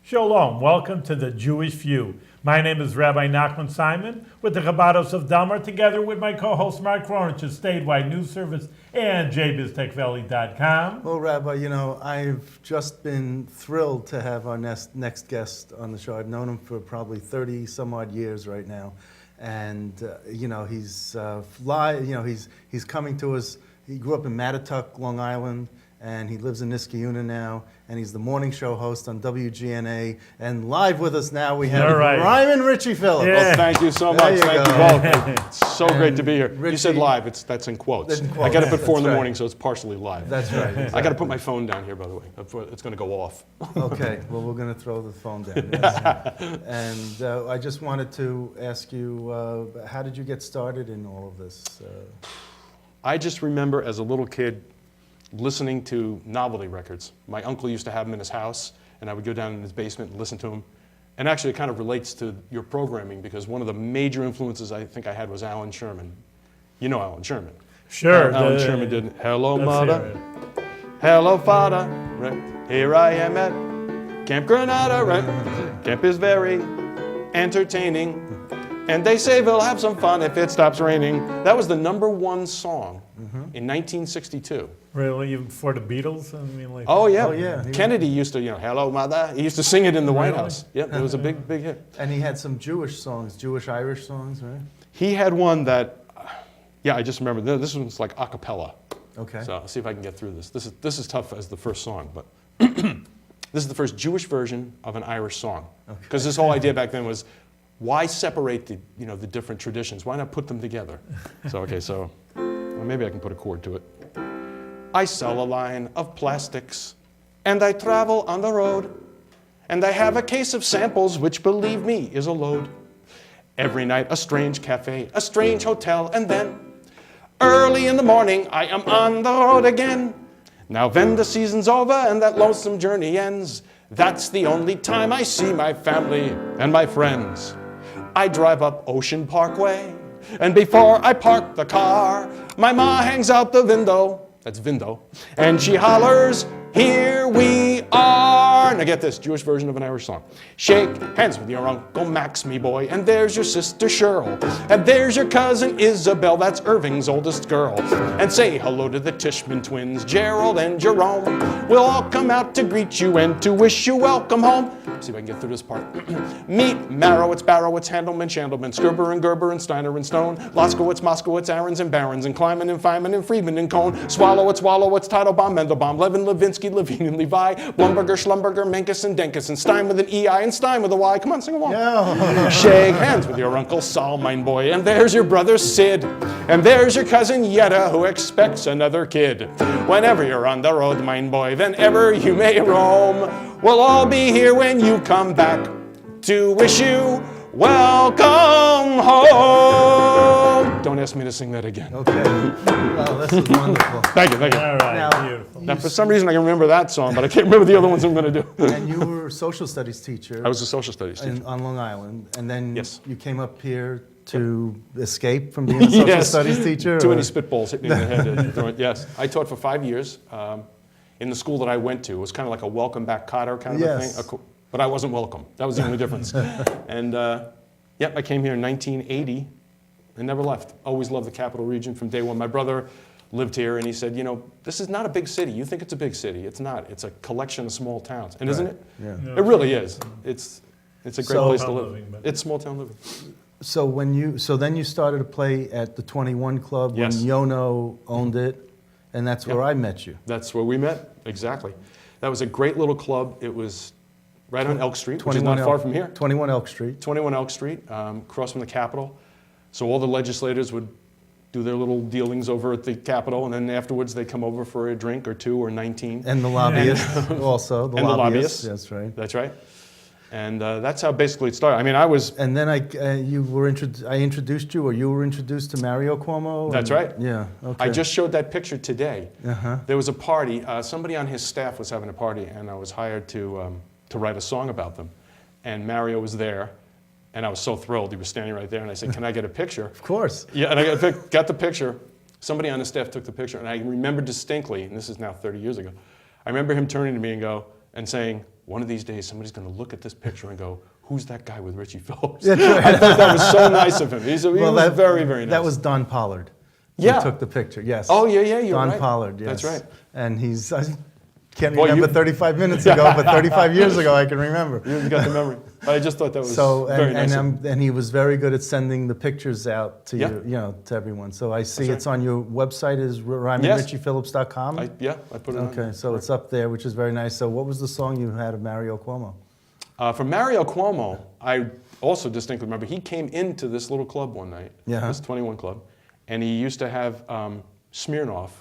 Shalom, welcome to the Jewish View. My name is Rabbi Nachman Simon with the Chabad of Delmar, together with my co-host Mark Ronich of Statewide News Service and jbiztechvalley.com. Well, Rabbi, you know, I've just been thrilled to have our next guest on the show. I've known him for probably 30 some odd years right now. And, you know, he's he's coming to us. He grew up in Mattituck, Long Island, and he lives in Niskayuna now, and he's the morning show host on WGNA. And live with us now we have Rhymin Richie Phillips. Yeah. Well, thank you so much. Thank you both. It's so great to be here. Richie, you said live. That's in quotes. I got up at 4 in the morning, so it's partially live. That's right. Exactly. I got to put my phone down here, by the way. It's going to go off. Okay. Well, we're going to throw the phone down. Yes. And I just wanted to ask you, how did you get started in all of this? I just remember as a little kid listening to novelty records. My uncle used to have them in his house, and I would go down in his basement and listen to them. And actually, it kind of relates to your programming, because one of the major influences I think I had was Alan Sherman. You know Alan Sherman. Sure. Alan Sherman did Hello Mother, Hello Father, right? Here I am at Camp Granada, right? Camp is very entertaining, and they say we'll have some fun if it stops raining. That was the #1 song in 1962. Really? Even for the Beatles? I mean, like, Oh yeah. Oh, yeah. Kennedy used to, Hello Mother. He used to sing it in the White House. Yep, it was a big hit. And he had some Jewish songs, Jewish-Irish songs, right? He had one that, I just remember. This one's like a cappella. Okay. So I'll see if I can get through this. This is tough as the first song, but this is the first Jewish version of an Irish song. Because this whole idea back then was, why separate the different traditions? Why not put them together? So maybe I can put a chord to it. I sell a line of plastics, and I travel on the road, and I have a case of samples, which, believe me, is a load. Every night, a strange cafe, a strange hotel, and then early in the morning, I am on the road again. Now then the season's over, and that lonesome journey ends. That's the only time I see my family and my friends. I drive up Ocean Parkway, and before I park the car, my ma hangs out the window. That's window. And she hollers, here we are. Now get this, Jewish version of an Irish song. Shake hands with your Uncle Max, me boy, and there's your sister Cheryl, and there's your cousin Isabel, that's Irving's oldest girl. And say hello to the Tishman twins, Gerald and Jerome. We'll all come out to greet you and to wish you welcome home. See if I can get through this part. Meet Marrowitz, Barrowitz, Handelman, Shandelman, Skerber and Gerber and Steiner and Stone, Loskowitz, Moskowitz, Aarons and Barons, and Kleiman and Feynman and Friedman and Cohn, Swallowitz, Wallowitz, Teitelbaum, Mendelbaum, Levin, Levinsky, Levine and Levi, Blumberger, Schlumberger, Menkes and Denkes, and Stein with an EI and Stein with a Y. Come on, sing along. Yeah. Shake hands with your Uncle Sal, mine boy, and there's your brother Sid, and there's your cousin Yetta, who expects another kid. Whenever you're on the road, mine boy, then ever you may roam, we'll all be here when you come back to wish you welcome home. Don't ask me to sing that again. Okay. Well, this is wonderful. Thank you. all right, Now, beautiful. Now, for some reason, I can remember that song, but I can't remember the other ones I'm going to do. And you were a social studies teacher. I was a social studies teacher. on Long Island, and then Yes. you came up here to escape from being a social studies teacher? Too or- many spitballs hit me in the head. Yes, I taught for 5 years in the school that I went to. It was kind of like a welcome back Cotter kind of Yes. a thing. But I wasn't welcome. That was the only difference. And I came here in 1980 and never left. Always loved the Capital Region from day one. My brother lived here, and he said, this is not a big city. You think it's a big city. It's not. It's a collection of small towns. And isn't it? Yeah. It really is. It's a great place to Small town live. living, but- It's small town living. So then you started to play at the 21 Club Yes. when Yono owned it, and that's where I met you. That's where we met, exactly. That was a great little club. It was right on Elk Street, which is not far from here. 21 Elk Street. 21 Elk Street, across from the Capitol. So all the legislators would do their little dealings over at the Capitol, and then afterwards they'd come over for a drink or 2 or 19. And the lobbyists also. And the lobbyists. That's right. That's right. And that's how basically it started. I mean, I was... And then I introduced you, or you were introduced to Mario Cuomo? That's right. Yeah, okay. I just showed that picture today. Uh-huh. There was a party. Somebody on his staff was having a party, and I was hired to write a song about them. And Mario was there, and I was so thrilled. He was standing right there, and I said, can I get a picture? Of course. Yeah, and I got the picture. Somebody on the staff took the picture, and I remember distinctly, and this is now 30 years ago, I remember him turning to me and saying, one of these days somebody's going to look at this picture and go, who's that guy with Richie Phillips? That's right. I thought that was so nice of him. He was very, very nice. That was Don Pollard. Yeah. Who took the picture, yes. Oh, yeah, you're Don right. Pollard, yes. That's right. And I can't Well, remember 35 minutes ago, but 35 years ago I can remember. You got the memory. I just thought that was So, very nice. and he was very good at sending the pictures out to Yeah. to everyone. So I see That's right. it's on your website, is Yes. RhyminRichiePhillips.com? I put it on. Okay, so it's up there, which is very nice. So what was the song you had of Mario Cuomo? From Mario Cuomo, I also distinctly remember he came into this little club one night, Yeah. this 21 Club, and he used to have Smirnoff,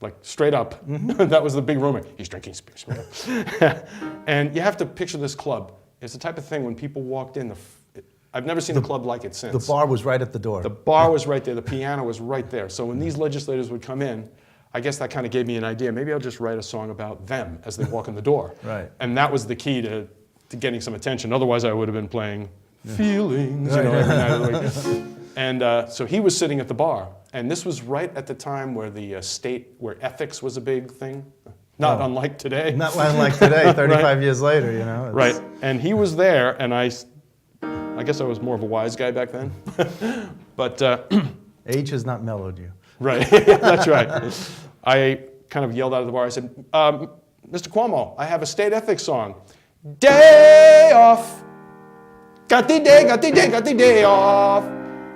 like straight up. That was the big rumor. He's drinking Smirnoff. And you have to picture this club. It's the type of thing when people walked in, I've never seen a club like it since. The bar was right at the door. The bar was right there, the piano was right there. So when these legislators would come in, I guess that kind of gave me an idea. Maybe I'll just write a song about them as they walk in the door. Right. And that was the key to getting some attention. Otherwise, I would have been playing Feelings, every night of the week. And so he was sitting at the bar. And this was right at the time where the where ethics was a big thing. Not unlike today. Not unlike today, 35 years later, it's- Right. And he was there, and I guess I was more of a wise guy back then. But Age has not mellowed you. right, that's right. I kind of yelled out of the bar. I said, Mr. Cuomo, I have a state ethics song. Day off. Got the day off.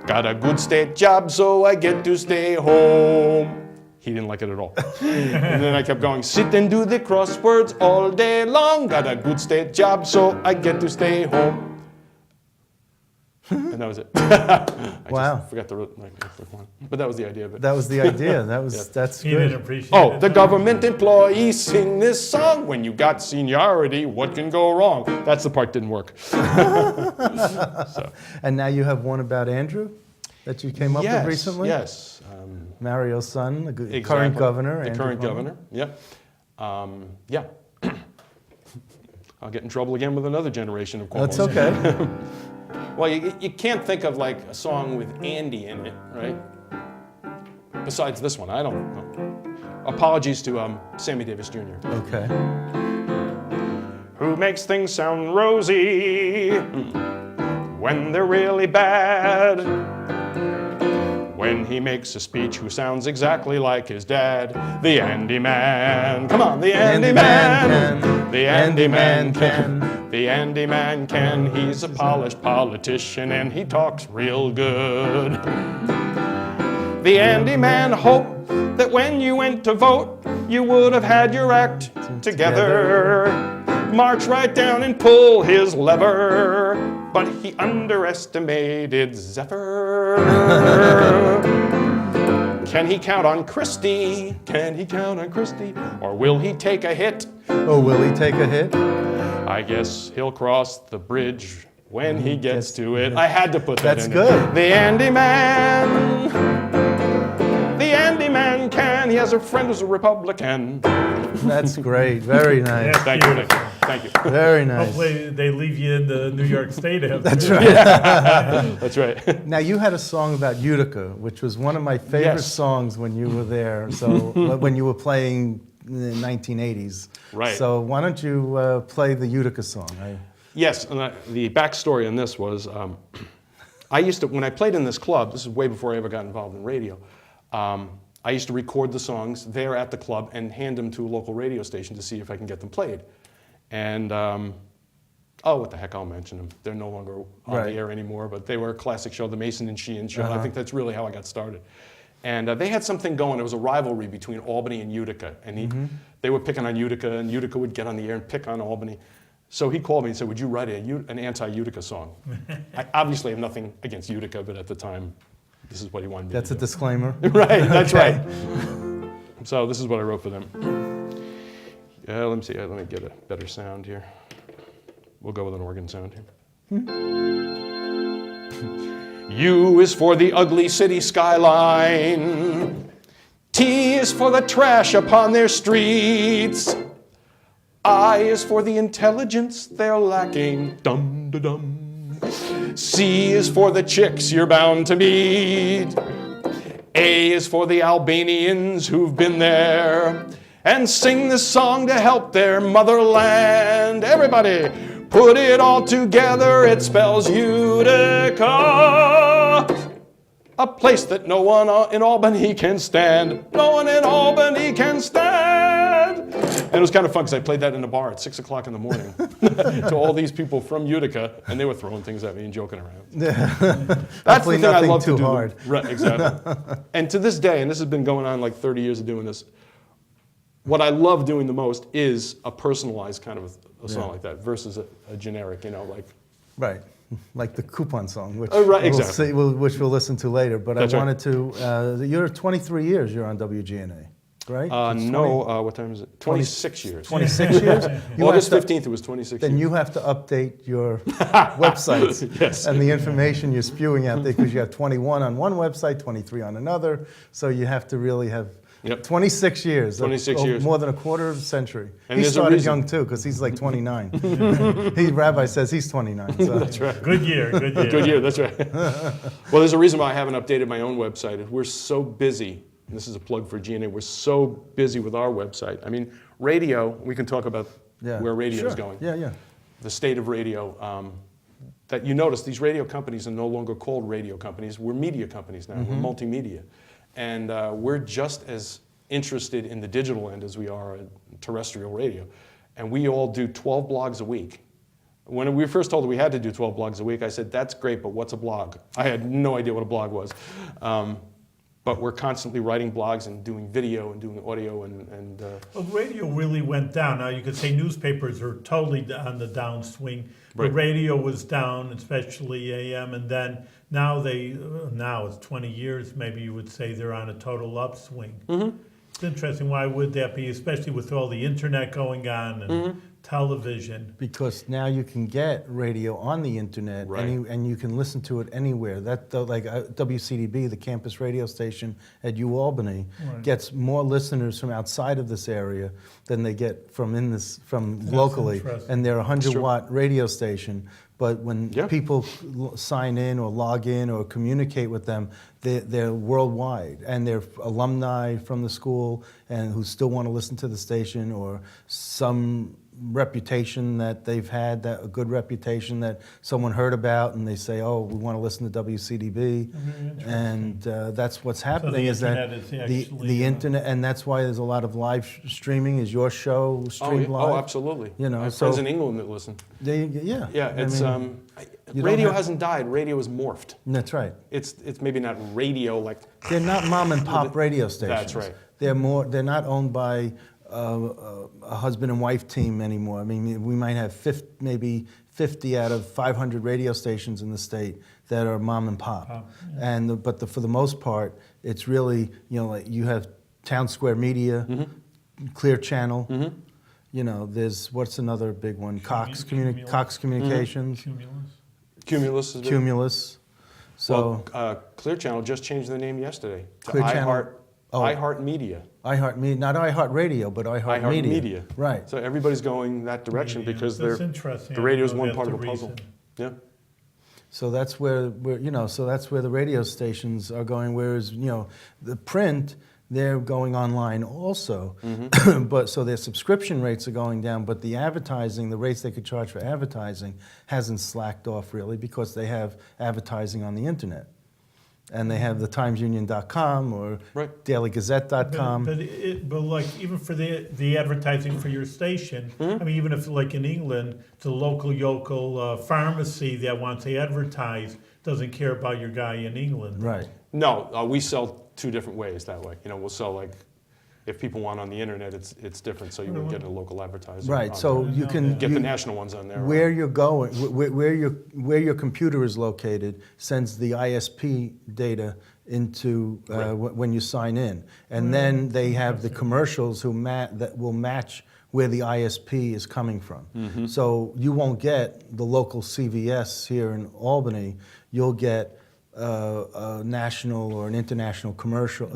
Got a good state job, so I get to stay home. He didn't like it at all. And then I kept going, sit and do the crosswords all day long. Got a good state job, so I get to stay home. And that was it. I Wow. just forgot the one. But that was the idea of it. That was the idea. That's He didn't good. appreciate Oh, it. the government employees sing this song. When you got seniority, what can go wrong? That's the part didn't work. And now you have one about Andrew that you came up with recently? Yes. Mario's son, the Exactly. current governor. The Andrew current Cuomo. governor, yeah. I'll get in trouble again with another generation of Cuomos. That's okay. Well, you can't think of like a song with Andy in it, right? Besides this one, I don't know. Apologies to Sammy Davis Jr. Okay. Who makes things sound rosy when they're really bad? When he makes a speech, who sounds exactly like his dad? The Andy Man. Come on, the Andy Man. The Andy Man can. The Andy Man can. He's a polished politician and he talks real good. The Andy Man hoped that when you went to vote, you would have had your act together. March right down and pull his lever. But he underestimated Zephyr. Can he count on Christie? Can he count on Christie? Or will he take a hit? Oh, will he take a hit? I guess he'll cross the bridge when he gets to it. I had to put that That's in good. there. The Andy Man. The Andy Man can. He has a friend who's a Republican. That's great. Very nice. Yeah. Thank you, Nick. Thank you. Very nice. Hopefully they leave you in the New York State. That's right. That's right. Now, you had a song about Utica, which was one of my favorite Yes. songs when you were there. So when you were playing in the 1980s. Right. So why don't you play the Utica song? Yes, and the backstory on this was I used to, when I played in this club, this is way before I ever got involved in radio, I used to record the songs there at the club and hand them to a local radio station to see if I can get them played. And, what the heck, I'll mention them. They're no longer on Right. the air anymore, but they were a classic show, the Mason and Sheehan show. And I think that's really how I got started. And they had something going. There was a rivalry between Albany and Utica. And they were picking on Utica, and Utica would get on the air and pick on Albany. So he called me and said, would you write an anti-Utica song? I obviously have nothing against Utica, but at the time, this is what he wanted me That's to a do. disclaimer. Right, that's Okay. right. So this is what I wrote for them. Let me see, let me get a better sound here. We'll go with an organ sound here. U is for the ugly city skyline. T is for the trash upon their streets. I is for the intelligence they're lacking. Dum da dum. C is for the chicks you're bound to meet. A is for the Albanians who've been there. and sing this song to help their motherland. Everybody, put it all together, it spells Utica. A place that no one in Albany can stand. No one in Albany can stand. And it was kind of fun because I played that in a bar at 6 o'clock in the morning to all these people from Utica, and they were throwing things at me and joking around. That's the thing I love to do. Hard. Right, exactly. And to this day, and this has been going on like 30 years of doing this, what I love doing the most is a personalized kind of a song like that versus a generic, like. Right. Like the coupon song, which, right, exactly. which we'll listen to later. But That's I wanted to, you're 23 years you're on WGNA, right? No, what time is it? 26 years. 26 years? August 15th, it was 26 Then years. you have to update your websites Yes. and the information you're spewing out there, because you have 21 on one website, 23 on another. So you have to really have 26 years. 26 years. More than a quarter of a century. And he there's a started reason. young too, because he's like 29. Rabbi says he's 29. So. That's right. Good year, good year. Good year, that's right. Well, there's a reason why I haven't updated my own website. We're so busy, and this is a plug for GNA, we're so busy with our website. I mean, radio, we can talk about where radio is going. Yeah. The state of radio. That you notice, these radio companies are no longer called radio companies. We're media companies now. We're multimedia. And we're just as interested in the digital end as we are in terrestrial radio. And we all do 12 blogs a week. When we were first told that we had to do 12 blogs a week, I said, that's great, but what's a blog? I had no idea what a blog was. But we're constantly writing blogs and doing video and doing audio and Well, radio really went down. Now, you could say newspapers are totally on the downswing. Right. The radio was down, especially AM, and then now it's 20 years, maybe you would say they're on a total upswing. Mm-hmm. It's interesting. Why would that be, especially with all the internet going on and television? Because now you can get radio on the internet, Right. and you can listen to it anywhere. Like WCDB, the campus radio station at UAlbany, gets more listeners from outside of this area than they get from locally. interesting. And they're a 100-watt radio station. But when people sign in or log in or communicate with them, they're worldwide, and they're alumni from the school and who still want to listen to the station, or some reputation that they've had, a good reputation that someone heard about, and they say, oh, we want to listen to WCDB. And that's what's happening. the is that internet is actually, the internet, and that's why there's a lot of live streaming. Is your show streamed live? Oh, absolutely. You know, I have so- friends in England that listen. Yeah. It's I mean, you don't radio have- hasn't died. Radio has morphed. That's right. It's maybe not radio like. They're not mom and pop radio stations. That's right. They're not owned by a husband and wife team anymore. I mean, we might have maybe 50 out of 500 radio stations in the state that are mom and pop. But for the most part, it's really, like you have Town Square Media, Clear Channel. There's, what's another big one? Cox Communications, Cumulus is big. Cumulus. So Clear Channel just changed their name yesterday to Clear Channel. iHeart Media. iHeart Media, not iHeart Radio, but iHeart Media. Media. Right. So everybody's going that direction because That's interesting. the I radio is didn't know one that's part of the the puzzle. reason. Yeah. So that's where the radio stations are going. Whereas the print, they're going online also, but so their subscription rates are going down. But the advertising, the rates they could charge for advertising, hasn't slacked off really, because they have advertising on the internet, and they have the TimesUnion.com or DailyGazette.com. But like even for the advertising for your station, I mean, even if like in England, it's a local pharmacy that wants to advertise, doesn't care about your guy in England. Right. No, we sell two different ways that way. We'll sell like, if people want on the internet, it's different, so you wouldn't get a local advertiser. Right. So you can get the national ones on there. Where you're going, where your computer is located, sends the ISP data into when you sign in, and then they have the commercials that will match where the ISP is coming from. So you won't get the local CVS here in Albany. You'll get a national or an international commercial,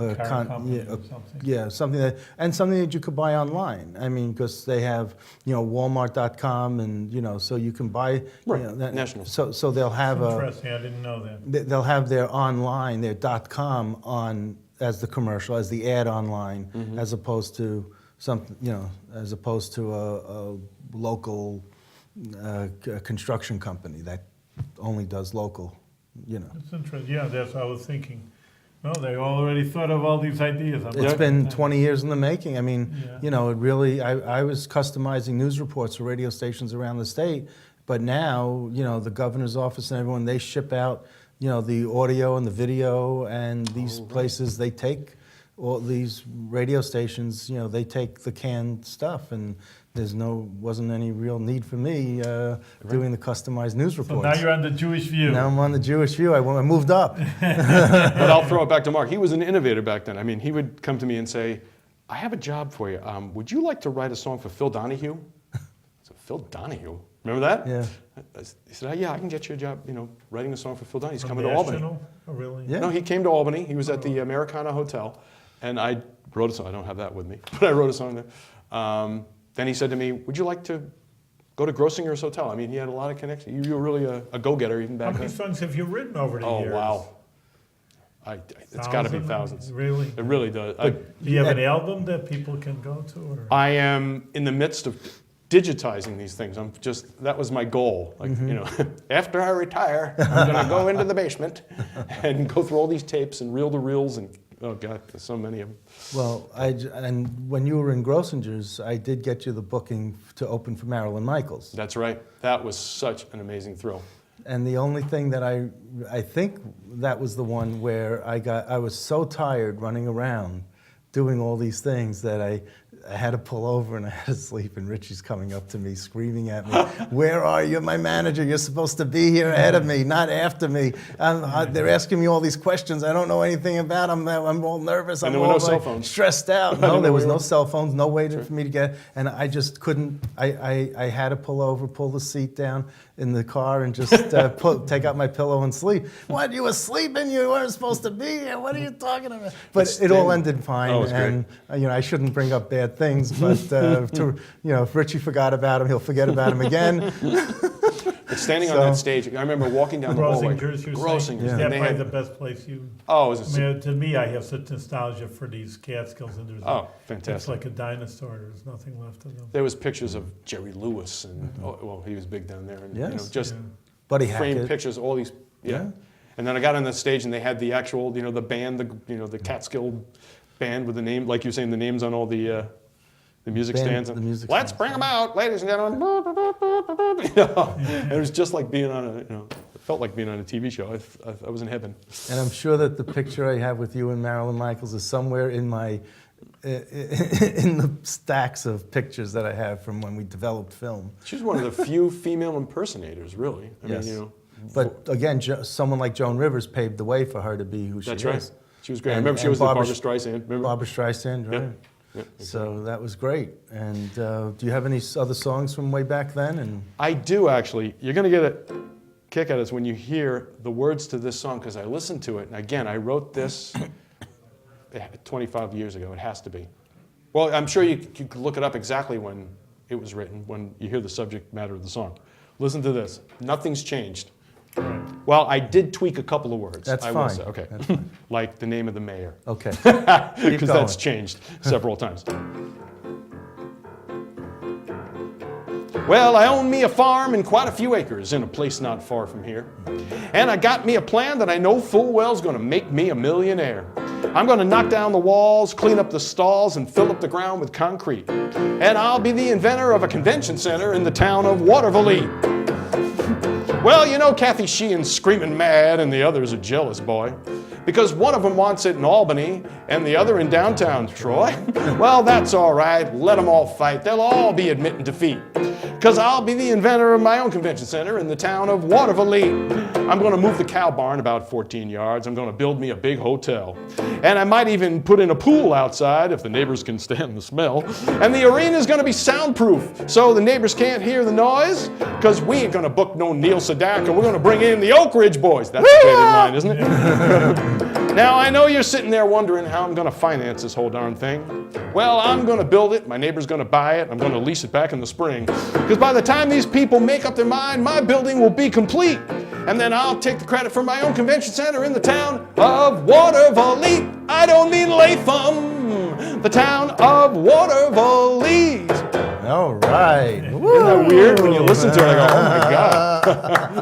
something that you could buy online. I mean, because they have Walmart.com, and so you can buy national. So they'll have Interesting. I didn't know that. they'll have their online, their .com on as the commercial, as the ad online, as opposed to something, as opposed to a local construction company that only does local, That's interesting. Yeah, that's what I was thinking. No, they already thought of all these ideas. It's been 20 years in the making. I mean, Yeah. it really, I was customizing news reports for radio stations around the state, but now, the governor's office and everyone, they ship out, the audio and the video, and these places, they take all these radio stations, they take the canned stuff, and wasn't any real need for me doing the customized news So reports. now you're on the Jewish View. Now I'm on the Jewish View. I moved up. But I'll throw it back to Mark. He was an innovator back then. I mean, he would come to me and say, I have a job for you. Would you like to write a song for Phil Donahue? I said, Phil Donahue? Remember that? Yeah. He said, yeah, I can get you a job, writing a song for Phil Donahue. He's From coming to Albany. National? Oh, really? Yeah. No, he came to Albany. He was at the Americana Hotel. And I wrote a song. I don't have that with me, but I wrote a song there. Then he said to me, would you like to go to Grossinger's Hotel? I mean, he had a lot of connections. You were really a go-getter even How back many then. songs have you written over the years? Oh, wow. It's got to be thousands. Really? It really does. Do you have an album that people can go to? Or? I am in the midst of digitizing these things. That was my goal. Like, after I retire, I'm going to go into the basement and go through all these tapes and reel the reels and, oh God, there's so many of them. Well, and when you were in Grossinger's, I did get you the booking to open for Marilyn Michaels. That's right. That was such an amazing thrill. And the only thing that I think that was the one where I was so tired running around doing all these things that I had to pull over and I had to sleep, and Richie's coming up to me screaming at me, where are you, my manager? You're supposed to be here ahead of me, not after me. They're asking me all these questions. I don't know anything about them. I'm all nervous. And I'm there were all no cell phones. stressed out. I No, didn't there know was where you no were. cell phones, no way for me to get, and I just couldn't, I had to pull over, pull the seat down in the car and just take out my pillow and sleep. What, you were sleeping? You weren't supposed to be here? What are you talking about? But it all ended fine, Oh, it was and I shouldn't bring up bad things, but if Richie forgot about him, he'll forget about him again. But standing on that stage, I remember walking down the hallway. Grossinger's, you're saying? Grossingers. Is And that they probably had, the best place you... oh, it was I mean, to me, I have such nostalgia for these Catskills, and there's oh, it's fantastic. like a dinosaur. There's nothing left of them. There was pictures of Jerry Lewis, and well, he was big down there, and Yes. just Yeah. Buddy framed Hackett. pictures, all these, Yeah. And then I got on the stage, and they had the actual, the band, the Catskill band with the name, like you were saying, the names on all the music Band, stands. the And, music let's stands, bring them out, ladies and gentlemen. And it was just like being on it felt like being on a TV show. I was in heaven. And I'm sure that the picture I have with you and Marilyn Michaels is somewhere in my in the stacks of pictures that I have from when we developed film. She's one of the few female impersonators, really. I Yes. mean, But again, someone like Joan Rivers paved the way for her to be who she that's is. right. She was great. I And- remember she and was the Barbra Barbra Streisand. Remember? Barbra Streisand, right? Yep. Yep, So that was great. And do you have any other songs from way back then? And I do, actually. You're going to get a kick out of this when you hear the words to this song, because I listened to it. And again, I wrote this 25 years ago. It has to be. Well, I'm sure you could look it up exactly when it was written, when you hear the subject matter of the song. Listen to this. Nothing's changed. Well, I did tweak a couple of words. That's I will fine. say. Okay. That's fine. Like the name of the mayor. Okay. Because that's going. changed several times. Well, I own me a farm and quite a few acres in a place not far from here. And I got me a plan that I know full well is going to make me a millionaire. I'm going to knock down the walls, clean up the stalls, and fill up the ground with concrete. And I'll be the inventor of a convention center in the town of Waterville. Well, Kathy Sheehan's screaming mad and the other's a jealous boy. Because one of them wants it in Albany and the other in downtown Troy. Well, that's all right. Let them all fight. They'll all be admitting defeat. Because I'll be the inventor of my own convention center in the town of Waterville. I'm going to move the cow barn about 14 yards. I'm going to build me a big hotel. And I might even put in a pool outside if the neighbors can stand the smell. And the arena's going to be soundproof so the neighbors can't hear the noise. Because we ain't going to book no Neil Sedaka. We're going to bring in the Oak Ridge Boys. That's a favorite line, isn't it? Now, I know you're sitting there wondering how I'm going to finance this whole darn thing. Well, I'm going to build it. My neighbor's going to buy it. I'm going to lease it back in the spring. Because by the time these people make up their mind, my building will be complete. And then I'll take the credit for my own convention center in the town of Waterville. I don't mean Latham. the town of Waterville. All right. Isn't that weird? When you listen to it, I go, oh my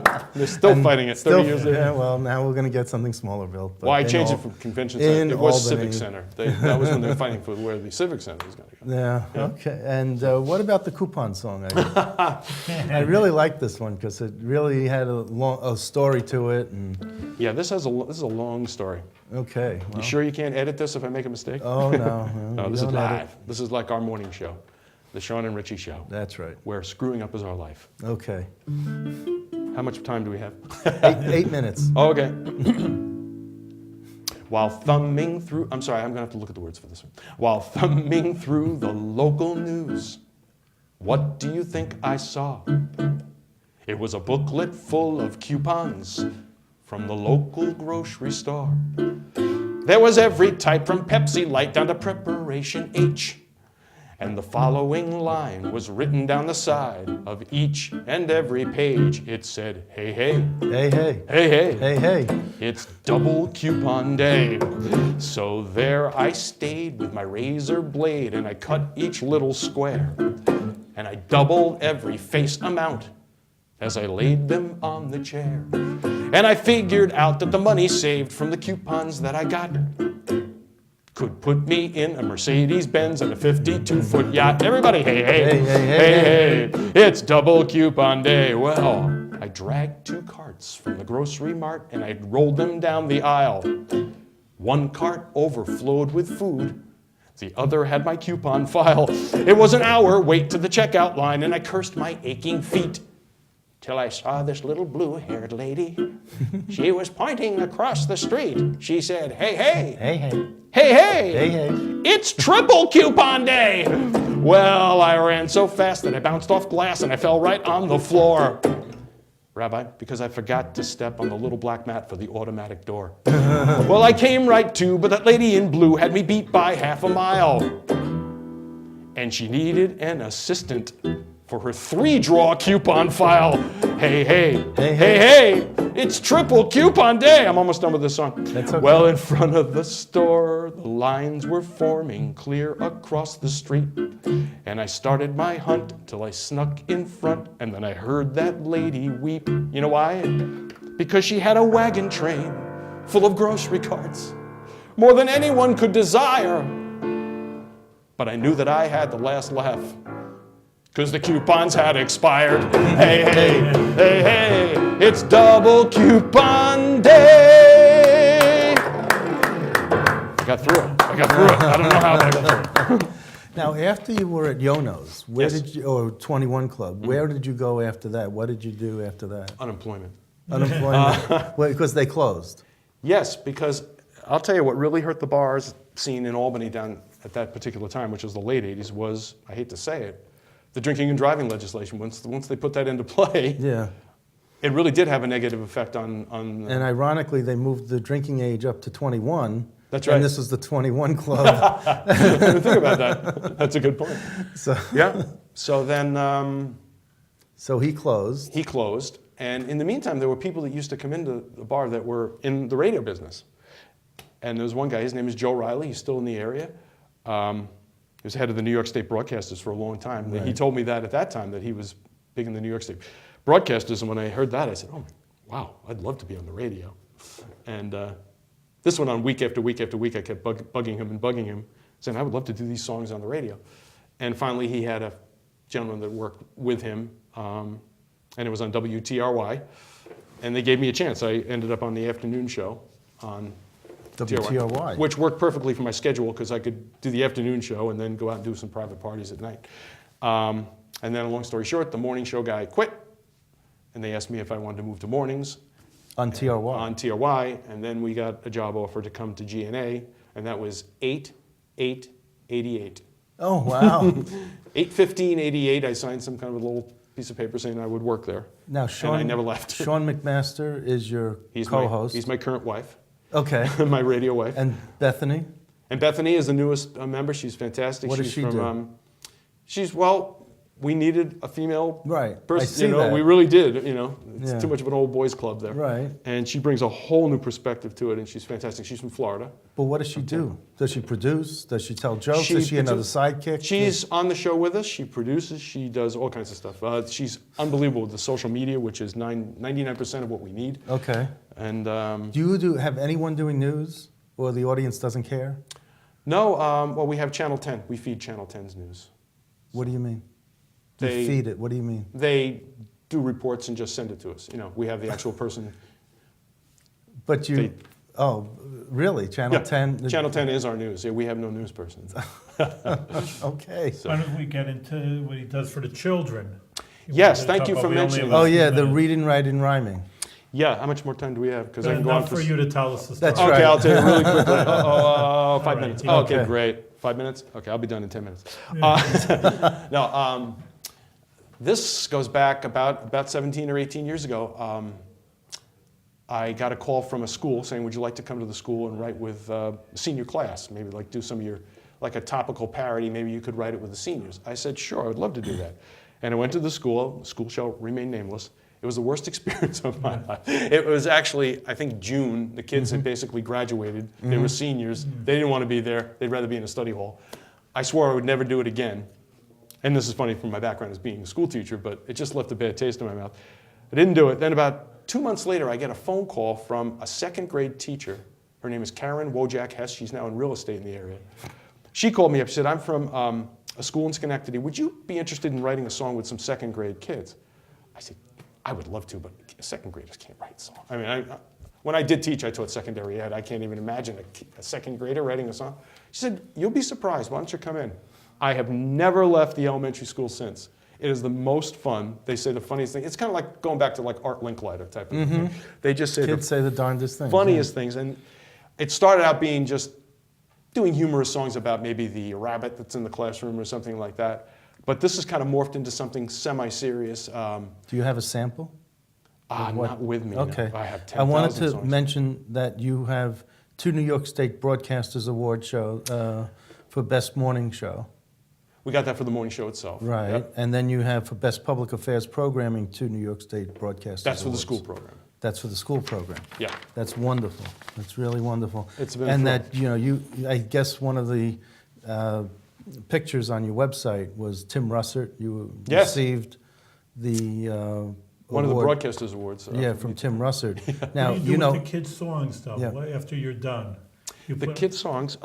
God. They're still fighting it 30 years later. Yeah, well, now we're going to get something smaller, Bill. Well, I changed it from Convention Center. in It was Albany. Civic Center. That was when they were fighting for where the Civic Center was going to go. Yeah, okay. And what about the coupon song? I really like this one because it really had a story to it. And Yeah, this is a long story. okay. You Well, sure you can't edit this if I make a mistake? oh, no. No, you this is don't edit. live. This is like our morning show, the Sean and Richie show, That's right. where screwing up is our life. Okay. How much time do we have? 8 minutes. Oh, okay. While thumbing through, I'm sorry, I'm going to have to look at the words for this one. While thumbing through the local news, what do you think I saw? It was a booklet full of coupons from the local grocery store. There was every type from Pepsi Light down to Preparation H. And the following line was written down the side of each and every page. It said, hey, hey, Hey, hey. hey, hey. Hey, hey. It's double coupon day. So there I stayed with my razor blade and I cut each little square. And I doubled every face amount as I laid them on the chair. And I figured out that the money saved from the coupons that I got could put me in a Mercedes-Benz and a 52-foot yacht. Everybody, hey, hey, Hey, hey, hey, hey, hey, it's double coupon day. Well, I dragged 2 carts from the grocery mart and I rolled them down the aisle. One cart overflowed with food. The other had my coupon file. It was an hour wait to the checkout line and I cursed my aching feet till I saw this little blue-haired lady. She was pointing across the street. She said, hey, hey, Hey, hey. hey, hey, Hey, hey. it's triple coupon day. Well, I ran so fast that I bounced off glass and I fell right on the floor. Rabbi, because I forgot to step on the little black mat for the automatic door. Well, I came right to, but that lady in blue had me beat by half a mile. And she needed an assistant for her 3-draw coupon file. Hey, hey, Hey, hey, hey, it's triple coupon day. I'm almost done with this song. That's okay. Well, in front of the store, the lines were forming clear across the street. And I started my hunt till I snuck in front, and then I heard that lady weep. You know why? Because she had a wagon train full of grocery carts, more than anyone could desire. But I knew that I had the last laugh, because the coupons had expired. Hey, hey, hey, hey, it's double coupon day. I got through it. I don't know how, but I got through it. Now, after you were at Yono's, where Yes. did you, or 21 Club, where did you go after that? What did you do after that? Unemployment. Unemployment? Well, because they closed. Yes, because I'll tell you what really hurt the bars scene in Albany down at that particular time, which was the late 80s, was, I hate to say it, the drinking and driving legislation. Once they put that into play, Yeah. it really did have a negative effect on And ironically, they moved the drinking age up to 21. That's right. And this was the 21 Club. I didn't think about that. That's a good point. So, Yeah. So then so he closed. he closed, and in the meantime, there were people that used to come into the bar that were in the radio business. And there was one guy, his name is Joe Riley, he's still in the area. He was head of the New York State Broadcasters for a long time. Right. He told me that at that time that he was big in the New York State Broadcasters, and when I heard that, I said, oh, wow, I'd love to be on the radio. And this went on week after week after week. I kept bugging him, saying, I would love to do these songs on the radio. And finally, he had a gentleman that worked with him, and it was on WTRY, and they gave me a chance. I ended up on the afternoon show on WTRY. which worked perfectly for my schedule because I could do the afternoon show and then go out and do some private parties at night. And then, long story short, the morning show guy quit, and they asked me if I wanted to move to mornings On TRY. on TRY, and then we got a job offer to come to GNA, and that was 8/8/88. Oh, wow. 8/15/88, I signed some kind of a little piece of paper saying I would work there. Now, Sean, and I never left. Sean McMaster is your He's co-host. he's my current wife, Okay. my radio wife. And Bethany? And Bethany is the newest member. She's fantastic. What does she's she do? She's, well, we needed a female Right. I person. see You know, that. we really did. You know, it's Yeah. too much of an old boys club there. Right. And she brings a whole new perspective to it, and she's fantastic. She's from Florida. But what does she do? Does she produce? Does she tell jokes? She Is she another produce- sidekick? She's on the show with us. She produces. She does all kinds of stuff. She's unbelievable with the social media, which is 99% of what we need. Okay. And Do you have anyone doing news, or the audience doesn't care? no, well, we have Channel 10. We feed Channel 10's news. What do you mean? They- You feed it. What do you mean? They do reports and just send it to us. You know, we have the actual person. But you. They- Oh, really? Channel Yeah, 10. Channel 10 is our news. Yeah, we have no news person. Okay. Why don't we get into what he does for the children? Yes, wanted to thank talk you about- for we only mentioning have a Oh few yeah, the minutes. reading, writing, rhyming. Yeah, how much more time do we have? Because I can go on Enough for you to tell us the story. That's Okay, right. I'll tell you really quickly. 5 right. minutes. Yeah. Okay, Okay. great. 5 minutes? Okay, I'll be done in 10 minutes. No, this goes back about 17 or 18 years ago. I got a call from a school saying, would you like to come to the school and write with senior class? Maybe like do some of your, like a topical parody, maybe you could write it with the seniors. I said, sure, I would love to do that. And I went to the school shall remain nameless. It was the worst experience of my life. It was actually, I think, June. The kids had basically graduated. They were seniors. They didn't want to be there. They'd rather be in a study hall. I swore I would never do it again. And this is funny from my background as being a school teacher, but it just left a bad taste in my mouth. I didn't do it. Then about 2 months later, I get a phone call from a second grade teacher. Her name is Karen Wojak-Hess. She's now in real estate in the area. She called me up. She said, I'm from a school in Schenectady. Would you be interested in writing a song with some second grade kids? I said, I would love to, but second graders can't write songs. I mean, when I did teach, I taught secondary ed. I can't even imagine a second grader writing a song. She said, you'll be surprised. Why don't you come in? I have never left the elementary school since. It is the most fun. They say the funniest thing. It's kind of like going back to like Art Linkletter type of thing. They just say Kids say the darndest things. funniest things. And it started out being just doing humorous songs about maybe the rabbit that's in the classroom or something like that. But this has kind of morphed into something semi-serious. Do you have a sample? Not with me. no. Okay. I have 10,000 I wanted to songs. mention that you have 2 New York State Broadcasters Award show for Best Morning Show. We got that for the morning show itself. Right. Yep. And then you have for Best Public Affairs Programming 2 New York State Broadcasters That's for the Awards. school program. That's for the school program. Yeah. That's wonderful. That's really wonderful. It's been and fun. that, you know, I guess one of the pictures on your website was Tim Russert. You Yes. received the One of the award. Broadcasters Awards. Yeah, from Tim Russert. Now, What do you you do know, with the kids' songs, though, Yeah. after you're done? You The put- kids' songs,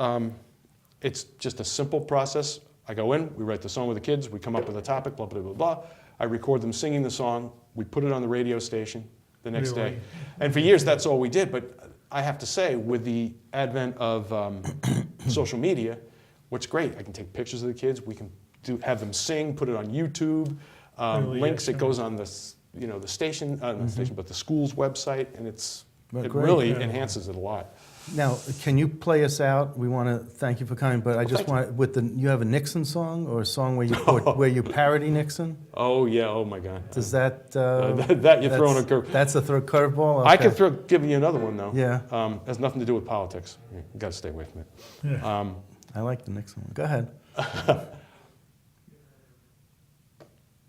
it's just a simple process. I go in, we write the song with the kids, we come up with a topic, blah, blah, blah, blah. I record them singing the song, we put it on the radio station the next Really? day. And for years, that's all we did. But I have to say, with the advent of social media, what's great, I can take pictures of the kids, we can have them sing, put it on YouTube, Really links, it excellent. goes on the station, not the station, but the school's website, and Well, it great. really Yeah. enhances it a lot. now, can you play us out? We want to thank you for coming, but I just thank you. want with you have a Nixon song or a song where you where you parody Nixon? Oh yeah, oh my God. Does that That you're throwing a curve. That's a curveball. I Okay. could give you another one though. Yeah. Has nothing to do with politics. You got to stay away from it. Yeah. I like the Nixon one. Go ahead.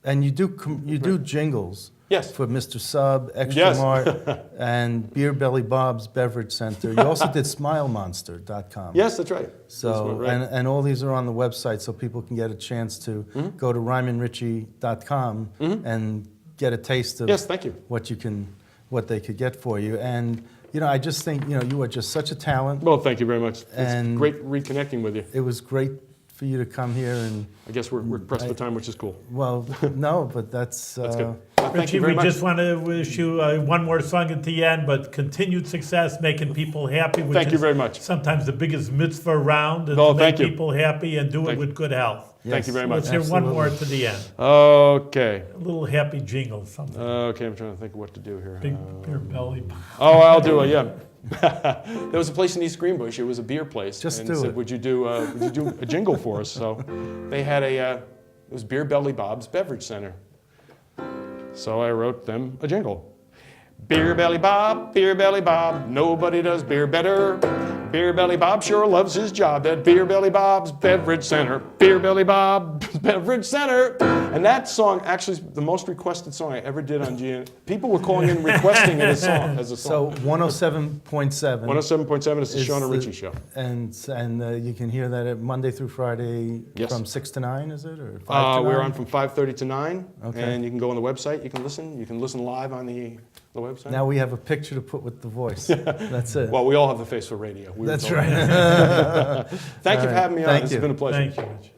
And you do jingles. Yes. For Mr. Sub, Extra Yes. Mart, and Beer Belly Bob's Beverage Center. You also did SmileMonster.com. Yes, that's right. So, That's right. and all these are on the website so people can get a chance to go to RhyminRichie.com and get a taste of Yes, thank you. what they could get for you. And, you know, I just think, you know, you are just such a talent. Well, thank you very much. It's And- great reconnecting with you. It was great for you to come here and, I guess we're pressed for time, which is cool. well, no, but that's... That's good. Thank Richie, you very we much. just want to wish you one more song at the end, but continued success, making people happy. Which Thank you is very much. Sometimes the biggest mitzvah around, and Oh, to make thank you. people happy and do it Thank with good health. Thank you very Yes. much. Let's hear one Absolutely. more to the end. Okay. A little happy jingle, something. Okay, I'm trying to think of what to do here. Big beer belly. Oh, I'll do it. Yeah. There was a place in East Greenbush. It was a beer place. Just and do said, it. Would you do a jingle for us? So they had it was Beer Belly Bob's Beverage Center. So I wrote them a jingle. Beer Belly Bob, nobody does beer better. Beer Belly Bob sure loves his job at Beer Belly Bob's Beverage Center. Beer Belly Bob's Beverage Center. And that song actually is the most requested song I ever did on GNA. People were calling in requesting it as a So song. 107.7. 107.7 is the Sean and the- Richie show. And you can hear that at Monday through Friday Yes. from 6 to 9, is it? Or 5 to 9? We're on from 5:30 to 9, Okay. and you can go on the website. You can listen. You can listen live on the website. Now we have a picture to put with the voice. That's it. Well, we all have the face for radio. We were That's told. right. Thank you for having me on. Thank It's you. been a pleasure. Thank you, Rich.